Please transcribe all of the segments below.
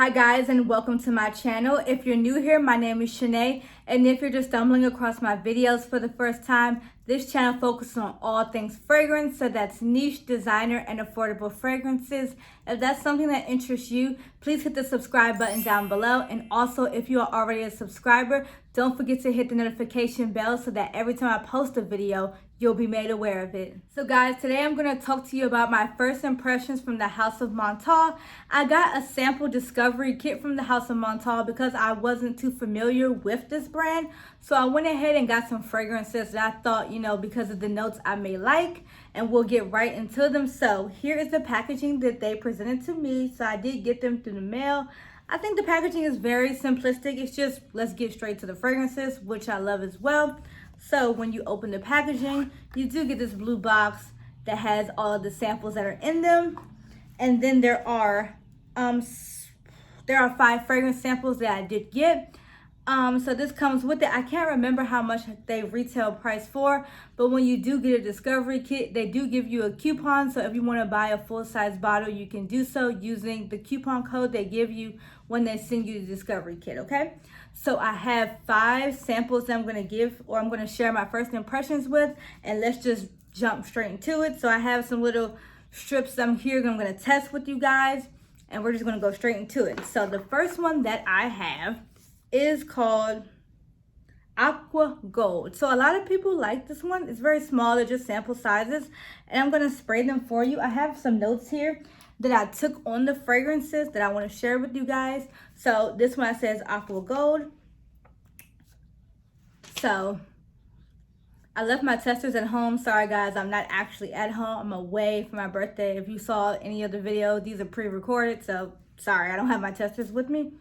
Hi guys, and welcome to my channel. If you're new here, my name is Shanae, and if you're just stumbling across my videos for the first time, this channel focuses on all things fragrance, so that's niche, designer, and affordable fragrances. If that's something that interests you, please hit the subscribe button down below, and also if you are already a subscriber, don't forget to hit the notification bell so that every time I post a video, you'll be made aware of it. So guys, today I'm going to talk to you about my first impressions from the House of Montale. I got a sample discovery kit from the House of Montale because I wasn't too familiar with this brand. So I went ahead and got some fragrances that I thought, because of the notes I may like, and we'll get right into them. So here is the packaging that they presented to me. So I did get them through the mail. I think the packaging is very simplistic. It's just, let's get straight to the fragrances, which I love as well. So when you open the packaging, you do get this blue box that has all of the samples that are in them. And then there are 5 fragrance samples that I did get. So this comes with it. I can't remember how much they retail price for, but when you do get a discovery kit, they do give you a coupon. So if you want to buy a full-size bottle, you can do so using the coupon code they give you when they send you the discovery kit, okay? So I have 5 samples that I'm going to give, or I'm going to share my first impressions with, and let's just jump straight into it. So I have some little strips I'm here I'm going to test with you guys, and we're just going to go straight into it. So the first one that I have is called Aqua Gold. So a lot of people like this one. It's very small. They're just sample sizes, and I'm going to spray them for you. I have some notes here that I took on the fragrances that I want to share with you guys. So this one says Aqua Gold. So I left my testers at home. Sorry guys, I'm not actually at home. I'm away for my birthday. If you saw any of the videos, these are pre-recorded, so sorry, I don't have my testers with me.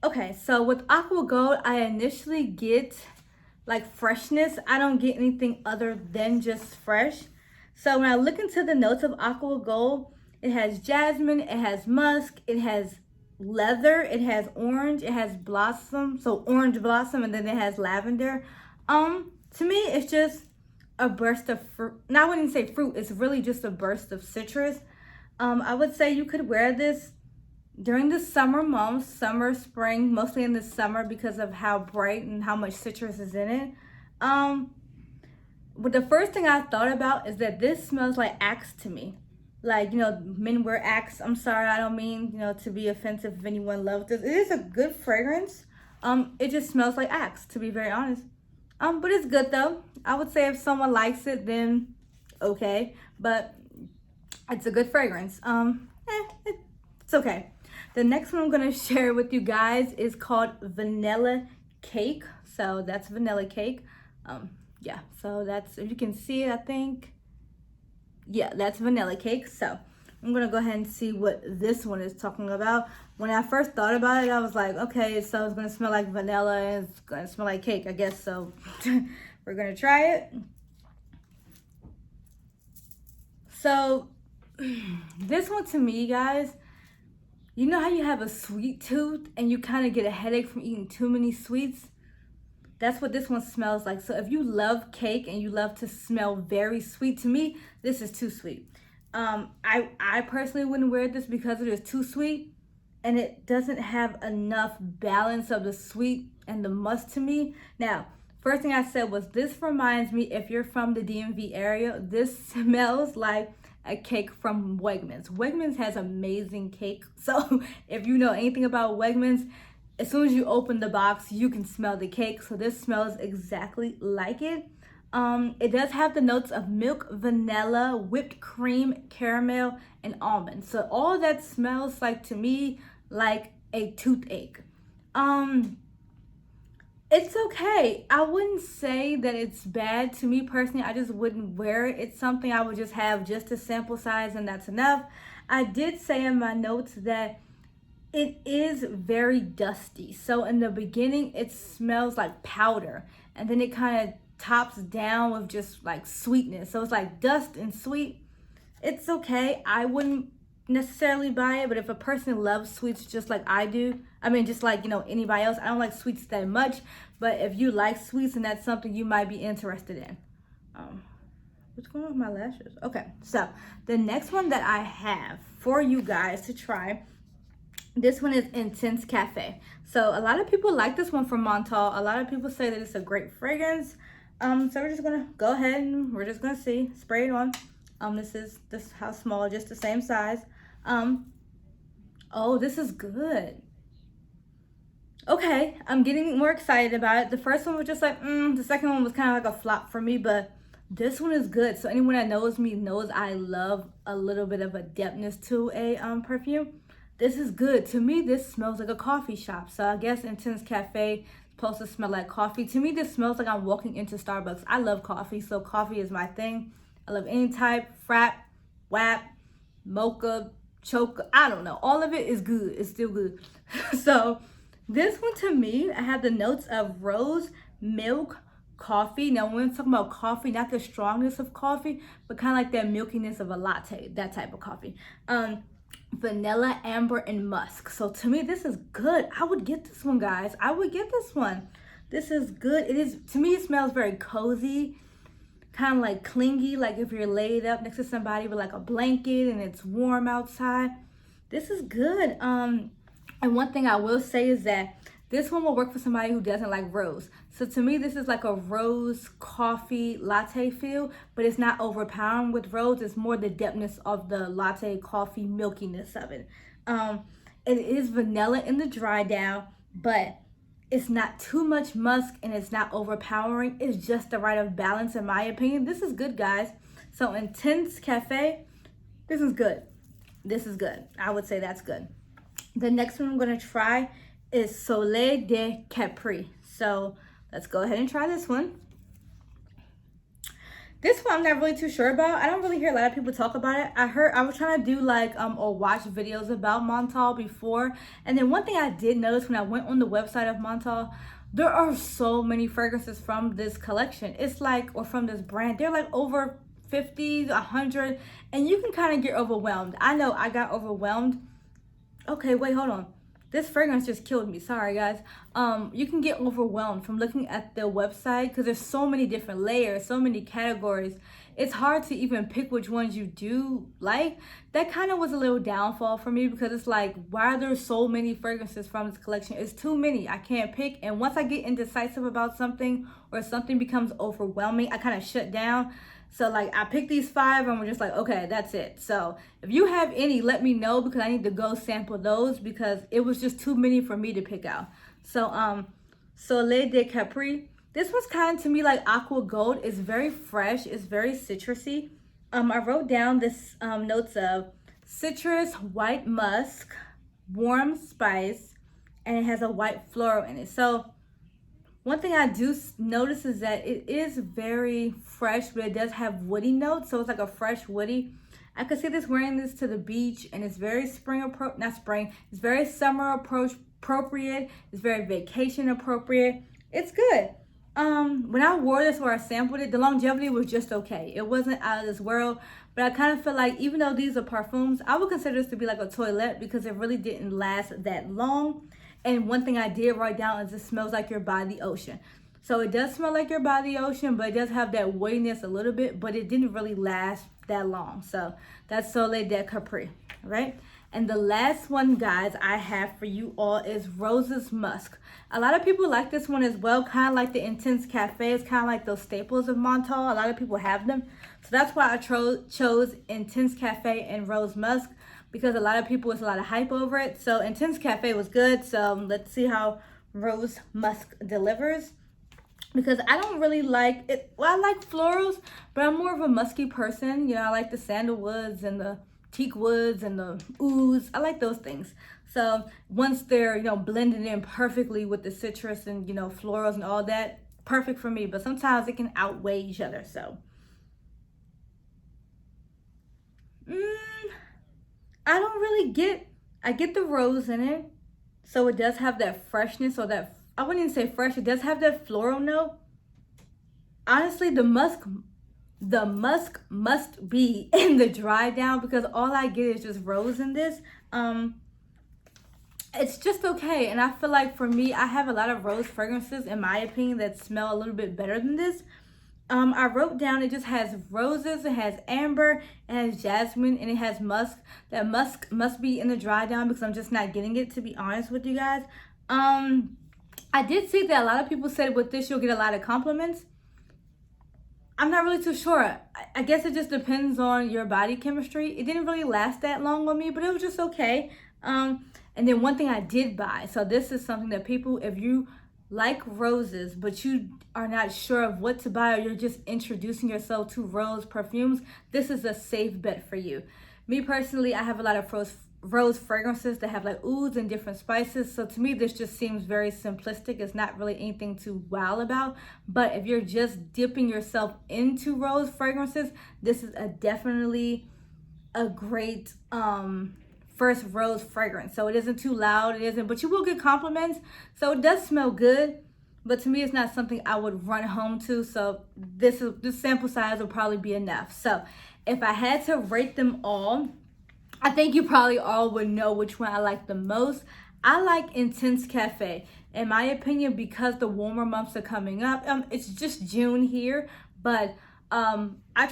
Okay, so with Aqua Gold, I initially get like freshness. I don't get anything other than just fresh. So when I look into the notes of Aqua Gold, it has jasmine, it has musk, it has leather, it has orange, it has blossom, so orange blossom, and then it has lavender. To me, it's just a burst of fruit. Now, I wouldn't say fruit, it's really just a burst of citrus. I would say you could wear this during the summer months, summer, spring, mostly in the summer because of how bright and how much citrus is in it. But the first thing I thought about is that this smells like Axe to me. Like, men wear Axe. I'm sorry, I don't mean, to be offensive if anyone loves this. It is a good fragrance. It just smells like Axe, to be very honest. But it's good though. I would say if someone likes it, then okay. But it's a good fragrance. It's okay. The next one I'm going to share with you guys is called Vanilla Cake. So that's vanilla cake. Yeah, so that's, if you can see it, I think, yeah, that's vanilla cake. So I'm going to go ahead and see what this one is talking about. When I first thought about it, I was like, okay, so it's going to smell like vanilla and it's going to smell like cake, I guess. So we're going to try it. So this one to me, guys, you know how you have a sweet tooth and you kind of get a headache from eating too many sweets? That's what this one smells like. So if you love cake and you love to smell very sweet, to me, this is too sweet. I personally wouldn't wear this because it is too sweet and it doesn't have enough balance of the sweet and the musk to me. Now, first thing I said was this reminds me, if you're from the DMV area, this smells like a cake from Wegmans. Wegmans has amazing cake. So if you know anything about Wegmans, as soon as you open the box, you can smell the cake. So this smells exactly like it. It does have the notes of milk, vanilla, whipped cream, caramel, and almond. So all that smells like, to me, like a toothache. It's okay. I wouldn't say that it's bad. To me personally, I just wouldn't wear it. It's something I would just have just a sample size and that's enough. I did say in my notes that it is very dusty. So in the beginning, it smells like powder, and then it kind of tops down with just like sweetness. So it's like dust and sweet. It's okay. I wouldn't necessarily buy it, but if a person loves sweets just like I do, I mean, just like, anybody else, I don't like sweets that much, but if you like sweets and that's something you might be interested in. What's going on with my lashes? Okay, so the next one that I have for you guys to try This one is Intense Cafe. So a lot of people like this one from Montale. A lot of people say that it's a great fragrance. So we're just gonna go ahead and we're just gonna see, spray it on. This how small, just the same size. Oh, this is good. Okay, I'm getting more excited about it. The first one was just like, the second one was kind of like a flop for me, but this one is good. So anyone that knows me knows I love a little bit of a depthness to a perfume. This is good. To me, this smells like a coffee shop. So I guess Intense Cafe is supposed to smell like coffee. To me, this smells like I'm walking into Starbucks. I love coffee, so coffee is my thing. I love any type, frap, wap, mocha, choke. I don't know. All of it is good. It's still good. So this one to me, I have the notes of rose, milk, coffee. Now when we're talking about coffee, not the strongness of coffee, but kind of like that milkiness of a latte, that type of coffee. Vanilla, amber, and musk. So to me, this is good. I would get this one, guys. I would get this one. This is good. It is, to me, it smells very cozy, kind of like clingy, like if you're laid up next to somebody with like a blanket and it's warm outside. This is good. And one thing I will say is that this one will work for somebody who doesn't like rose. So to me, this is like a rose coffee latte feel, but it's not overpowering with rose. It's more the depthness of the latte coffee milkiness of it. It is vanilla in the dry down, but it's not too much musk and it's not overpowering. It's just the right of balance in my opinion. This is good, guys. So Intense Cafe, this is good. This is good. I would say that's good. The next one I'm gonna try is Soleil De Capri. So let's go ahead and try this one. This one I'm not really too sure about. I don't really hear a lot of people talk about it. I was trying to do like or watch videos about Montale before, and then one thing I did notice when I went on the website of Montale, there are so many fragrances from this collection. It's like, or from this brand, they're like over 50, 100, and you can kind of get overwhelmed. I know I got overwhelmed. Okay, wait, hold on. This fragrance just killed me. Sorry, guys. You can get overwhelmed from looking at the website because there's so many different layers, so many categories. It's hard to even pick which ones you do like. That kind of was a little downfall for me because it's like, why are there so many fragrances from this collection? It's too many. I can't pick. And once I get indecisive about something or something becomes overwhelming, I kind of shut down. So like I picked these 5 and we're just like, okay, that's it. So if you have any, let me know because I need to go sample those because it was just too many for me to pick out. So Soleil De Capri. This was kind of to me like Aqua Gold. It's very fresh. It's very citrusy. I wrote down this notes of citrus, white musk, warm spice, and it has a white floral in it. So one thing I do notice is that it is very fresh, but it does have woody notes. So it's like a fresh woody. I could see this wearing this to the beach, and it's very it's very summer appropriate. It's very vacation appropriate. It's good. When I wore this or I sampled it, the longevity was just okay. It wasn't out of this world, but I kind of feel like even though these are perfumes, I would consider this to be like a toilette because it really didn't last that long. And one thing I did write down is it smells like you're by the ocean. So it does smell like you're by the ocean, but it does have that weightiness a little bit, but it didn't really last that long. So that's Soleil De Capri, right? And the last one, guys, I have for you all is Roses Musk. A lot of people like this one as well, kind of like the Intense Cafe. It's kind of like those staples of Montale. A lot of people have them. So that's why I chose Intense Cafe and Rose Musk, because a lot of people, it's a lot of hype over it. So Intense Cafe was good. So let's see how Rose Musk delivers. Because I don't really like it. Well, I like florals, but I'm more of a musky person. You know, I like the sandalwoods and the teak woods and the ooze. I like those things. So once they're, you know, blended in perfectly with the citrus and, you know, florals and all that, perfect for me. But sometimes it can outweigh each other. So I don't really get, I get the rose in it. So it does have that freshness, or that, I wouldn't even say fresh, it does have that floral note. Honestly, the musk must be in the dry down because all I get is just rose in this. It's just okay. And I feel like for me, I have a lot of rose fragrances in my opinion that smell a little bit better than this. I wrote down it just has roses, it has amber, it has jasmine, and it has musk. That musk must be in the dry down because I'm just not getting it, to be honest with you guys. I did see that a lot of people said with this you'll get a lot of compliments. I'm not really too sure. I guess it just depends on your body chemistry. It didn't really last that long on me, but it was just okay. And then one thing I did buy. So this is something that people, if you like roses, but you are not sure of what to buy, or you're just introducing yourself to rose perfumes, this is a safe bet for you. Me personally, I have a lot of rose fragrances that have like ouds and different spices. So to me, this just seems very simplistic. It's not really anything to wow about. But if you're just dipping yourself into rose fragrances, this is definitely a great first rose fragrance. So it isn't too loud, it isn't, but you will get compliments. So it does smell good. But to me, it's not something I would run home to. So this sample size will probably be enough. So if I had to rate them all, I think you probably all would know which one I like the most. I like Intense Cafe. In my opinion, because the warmer months are coming up. It's just June here, but I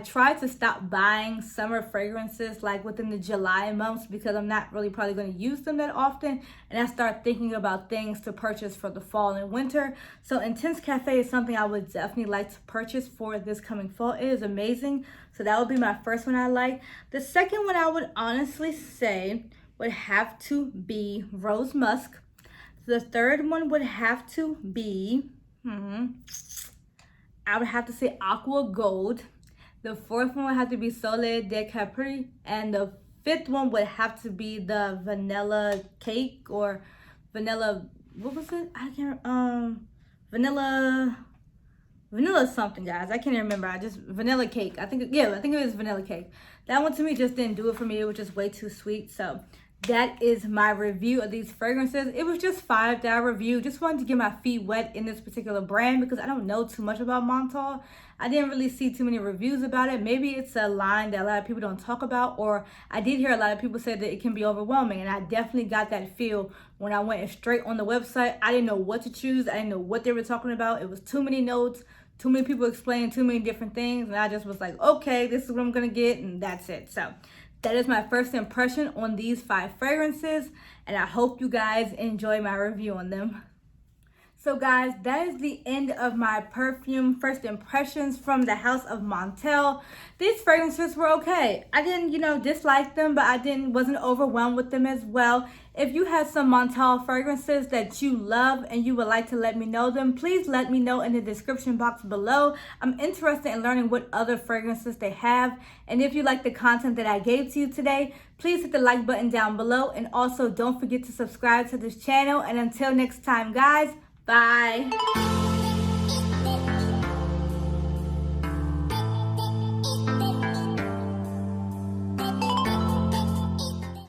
try to stop buying summer fragrances like within the July months because I'm not really probably going to use them that often, and I start thinking about things to purchase for the fall and winter. So Intense Cafe is something I would definitely like to purchase for this coming fall. It is amazing. So that would be my first one I like. The second one I would honestly say would have to be Rose Musk. The third one would have to be I would have to say Aqua Gold. The fourth one would have to be Soleil De Capri. And the fifth one would have to be the vanilla cake or vanilla, what was it? I can't, vanilla something, guys. I can't even remember. Vanilla cake. I think it was vanilla cake. That one to me just didn't do it for me. It was just way too sweet. So that is my review of these fragrances. It was just $5 review. Just wanted to get my feet wet in this particular brand because I don't know too much about Montale. I didn't really see too many reviews about it. Maybe it's a line that a lot of people don't talk about, or I did hear a lot of people say that it can be overwhelming, and I definitely got that feel when I went straight on the website. I didn't know what to choose. I didn't know what they were talking about. It was too many notes, too many people explaining too many different things, and I just was like, okay, this is what I'm gonna get, and that's it. So that is my first impression on these 5 fragrances, and I hope you guys enjoy my review on them. So guys, that is the end of my perfume first impressions from the house of Montale. These fragrances were okay. I didn't, dislike them, but I wasn't overwhelmed with them as well. If you have some Montale fragrances that you love and you would like to let me know them, please let me know in the description box below. I'm interested in learning what other fragrances they have. And if you like the content that I gave to you today, please hit the like button down below. And also don't forget to subscribe to this channel. And until next time, guys, bye.